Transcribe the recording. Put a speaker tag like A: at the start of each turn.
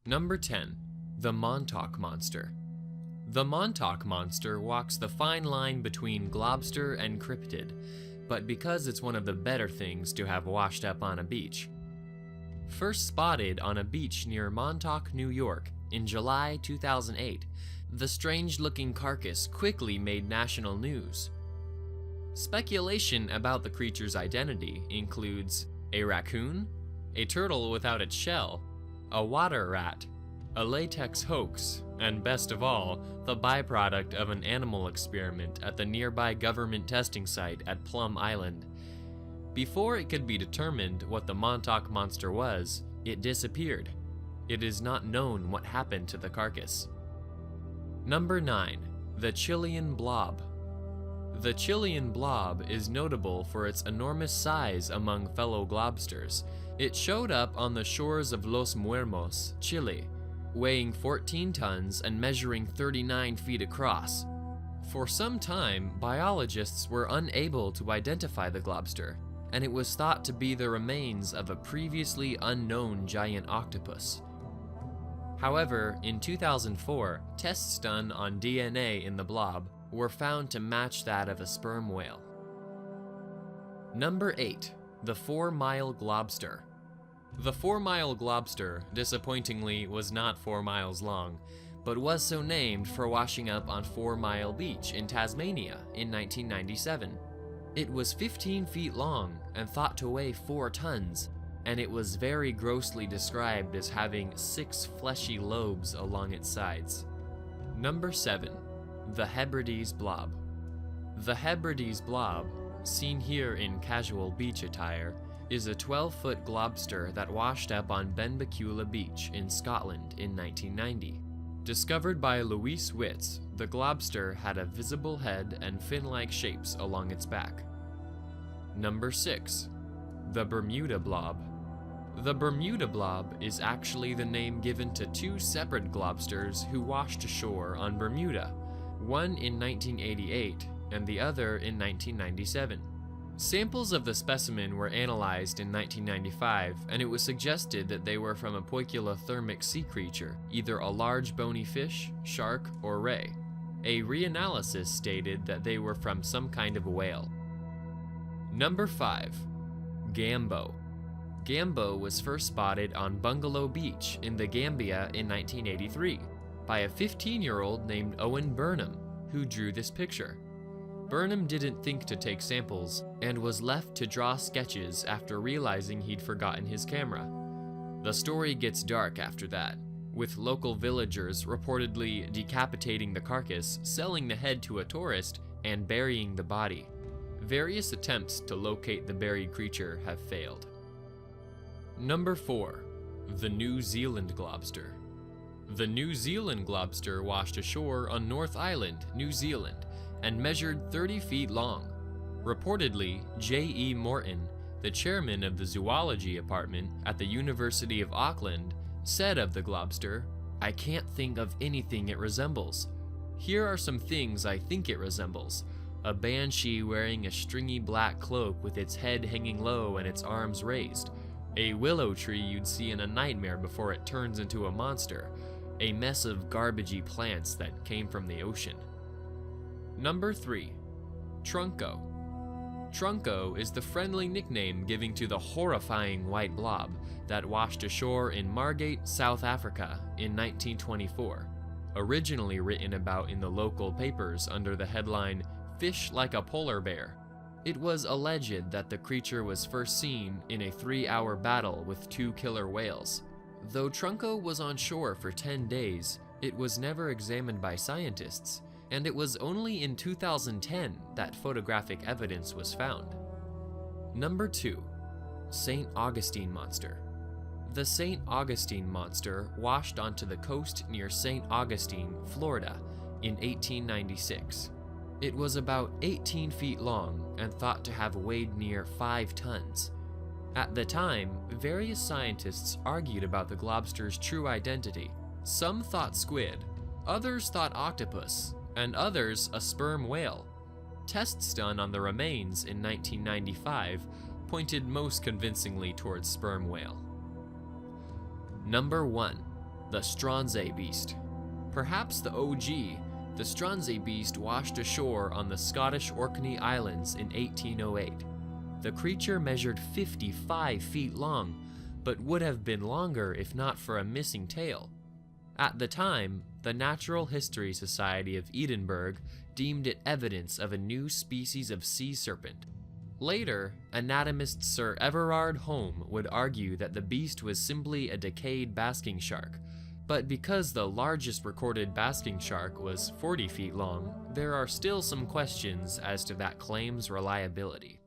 A: Number 10. The Montauk Monster. The Montauk Monster walks the fine line between globster and cryptid, but because it's one of the better things to have washed up on a beach. First spotted on a beach near Montauk, New York in July 2008, the strange-looking carcass quickly made national news. Speculation about the creature's identity includes a raccoon, a turtle without its shell, a water rat, a latex hoax, and best of all, the byproduct of an animal experiment at the nearby government testing site at Plum Island. Before it could be determined what the Montauk Monster was, it disappeared. It is not known what happened to the carcass. Number 9. The Chilean Blob. The Chilean blob is notable for its enormous size among fellow globsters. It showed up on the shores of Los Muermos, Chile, weighing 14 tons and measuring 39 feet across. For some time, biologists were unable to identify the globster, and it was thought to be the remains of a previously unknown giant octopus. However, in 2004, tests done on DNA in the blob were found to match that of a sperm whale. Number 8. The 4 Mile Globster. The 4 Mile Globster, disappointingly, was not 4 miles long, but was so named for washing up on 4 Mile Beach in Tasmania in 1997. It was 15 feet long and thought to weigh 4 tons, and it was very grossly described as having 6 fleshy lobes along its sides. Number 7. The Hebrides Blob. The Hebrides Blob, seen here in casual beach attire, is a 12-foot globster that washed up on Benbecula Beach in Scotland in 1990. Discovered by Louise Witz, the globster had a visible head and fin-like shapes along its back. Number 6. The Bermuda Blob. The Bermuda Blob is actually the name given to 2 separate globsters who washed ashore on Bermuda, one in 1988 and the other in 1997. Samples of the specimen were analyzed in 1995, and it was suggested that they were from a poikilothermic sea creature, either a large bony fish, shark, or ray. A reanalysis stated that they were from some kind of whale. Number 5. Gambo. Gambo was first spotted on Bungalow Beach in the Gambia in 1983 by a 15-year-old named Owen Burnham, who drew this picture. Burnham didn't think to take samples and was left to draw sketches after realizing he'd forgotten his camera. The story gets dark after that, with local villagers reportedly decapitating the carcass, selling the head to a tourist, and burying the body. Various attempts to locate the buried creature have failed. Number 4. The New Zealand Globster. The New Zealand globster washed ashore on North Island, New Zealand, and measured 30 feet long. Reportedly, J.E. Morton, the chairman of the zoology department at the University of Auckland, said of the globster, "I can't think of anything it resembles. Here are some things I think it resembles. A banshee wearing a stringy black cloak with its head hanging low and its arms raised. A willow tree you'd see in a nightmare before it turns into a monster. A mess of garbagey plants that came from the ocean." Number 3. Trunko. Trunko is the friendly nickname given to the horrifying white blob that washed ashore in Margate, South Africa in 1924, originally written about in the local papers under the headline, "Fish Like a Polar Bear." It was alleged that the creature was first seen in a 3-hour battle with 2 killer whales. Though Trunko was on shore for 10 days, it was never examined by scientists, and it was only in 2010 that photographic evidence was found. Number 2. St. Augustine Monster. The St. Augustine Monster washed onto the coast near St. Augustine, Florida, in 1896. It was about 18 feet long and thought to have weighed near 5 tons. At the time, various scientists argued about the globster's true identity. Some thought squid, others thought octopus, and others a sperm whale. Tests done on the remains in 1995 pointed most convincingly towards sperm whale. Number 1. the Stronsay Beast. Perhaps the OG, the Stronsay Beast washed ashore on the Scottish Orkney Islands in 1808. The creature measured 55 feet long, but would have been longer if not for a missing tail. At the time, the Natural History Society of Edinburgh deemed it evidence of a new species of sea serpent. Later, anatomist Sir Everard Home would argue that the beast was simply a decayed basking shark, but because the largest recorded basking shark was 40 feet long, there are still some questions as to that claim's reliability.